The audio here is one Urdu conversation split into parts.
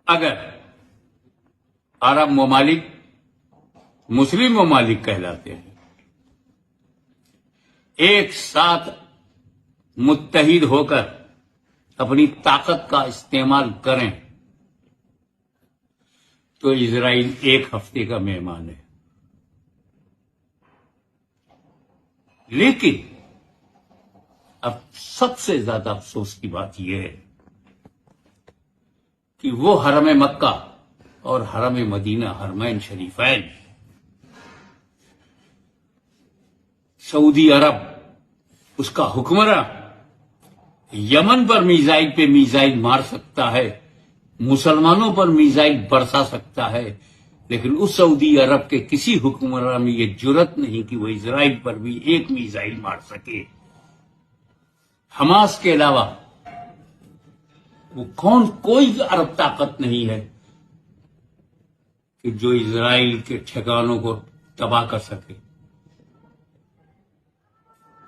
اگر عرب ممالک مسلم ممالک کہلاتے ہیں ایک ساتھ متحد ہو کر اپنی طاقت کا استعمال کریں تو اسرائیل ایک ہفتے کا مہمان ہے. لیکن اب سب سے زیادہ افسوس کی بات یہ ہے کہ وہ حرم مکہ اور حرم مدینہ حرمین شریفین سعودی عرب اس کا حکمراں یمن پر میزائل پہ میزائل مار سکتا ہے، مسلمانوں پر میزائل برسا سکتا ہے، لیکن اس سعودی عرب کے کسی حکمراں میں یہ جرت نہیں کہ وہ اسرائیل پر بھی ایک میزائل مار سکے. حماس کے علاوہ وہ کوئی عرب طاقت نہیں ہے کہ جو اسرائیل کے ٹھکانوں کو تباہ کر سکے.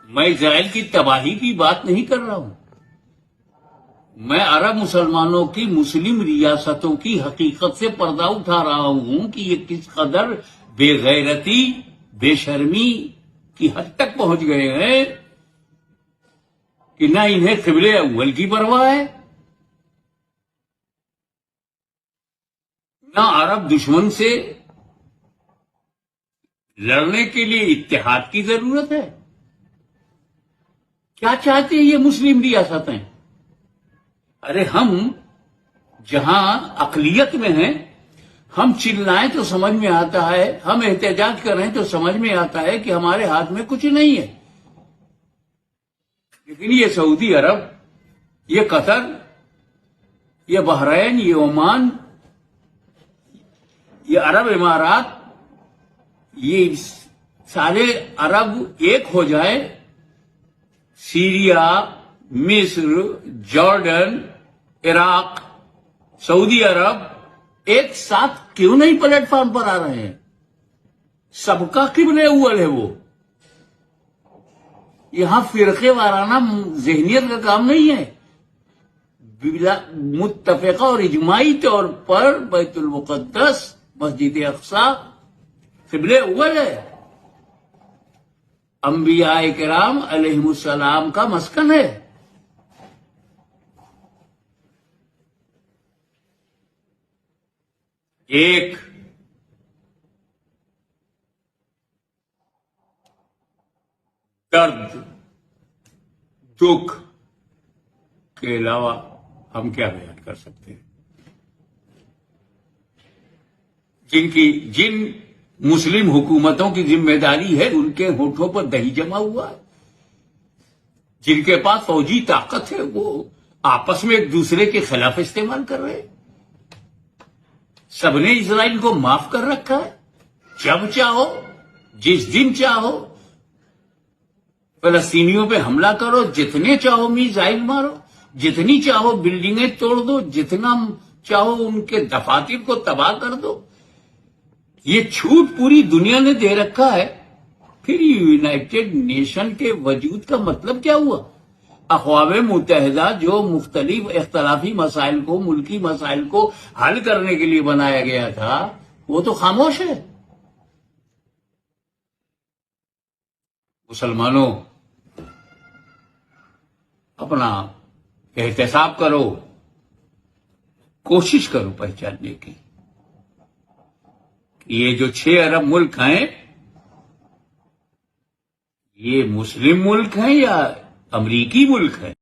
میں اسرائیل کی تباہی کی بات نہیں کر رہا ہوں، میں عرب مسلمانوں کی مسلم ریاستوں کی حقیقت سے پردہ اٹھا رہا ہوں کہ یہ کس قدر بے غیرتی بے شرمی کی حد تک پہنچ گئے ہیں کہ نہ انہیں قبلہ اول کی پرواہ ہے، نہ عرب دشمن سے لڑنے کے لیے اتحاد کی ضرورت ہے. کیا چاہتے ہیں یہ مسلم ریاستیں؟ ارے ہم جہاں اقلیت میں ہیں ہم چلائیں تو سمجھ میں آتا ہے، ہم احتجاج کریں تو سمجھ میں آتا ہے کہ ہمارے ہاتھ میں کچھ نہیں ہے. لیکن یہ سعودی عرب، یہ قطر، یہ بحرین، یہ عمان، یہ عرب امارات، یہ سارے عرب ایک ہو جائے، سیریا، مصر، جارڈن، عراق، سعودی عرب ایک ساتھ کیوں نہیں پلیٹ فارم پر آ رہے ہیں؟ سب کا قبلہ اول ہے وہ. یہاں فرقے وارانہ ذہنیت کا کام نہیں ہے. متفقہ اور اجماعی طور پر بیت المقدس، مسجد اقصی قبلہ اول ہے، انبیاء کرام علیہم السلام کا مسکن ہے. ایک درد دکھ کے علاوہ ہم کیا بیان کر سکتے ہیں؟ جن مسلم حکومتوں کی ذمہ داری ہے ان کے ہونٹوں پر دہی جمع ہوا ہے، جن کے پاس فوجی طاقت ہے وہ آپس میں ایک دوسرے کے خلاف استعمال کر رہے ہیں. سب نے اسرائیل کو معاف کر رکھا ہے. جب چاہو جس دن چاہو فلسطینیوں پہ حملہ کرو، جتنے چاہو میزائل مارو، جتنی چاہو بلڈنگیں توڑ دو، جتنا چاہو ان کے دفاتر کو تباہ کر دو. یہ چھوٹ پوری دنیا نے دے رکھا ہے. پھر یونائٹڈ نیشن کے وجود کا مطلب کیا ہوا؟ اقوام متحدہ جو مختلف اختلافی مسائل کو، ملکی مسائل کو حل کرنے کے لیے بنایا گیا تھا، وہ تو خاموش ہے. مسلمانوں اپنا احتساب کرو، کوشش کرو پہچاننے کی کہ یہ جو 6 ارب ملک ہیں یہ مسلم ملک ہیں یا امریکی ملک ہیں.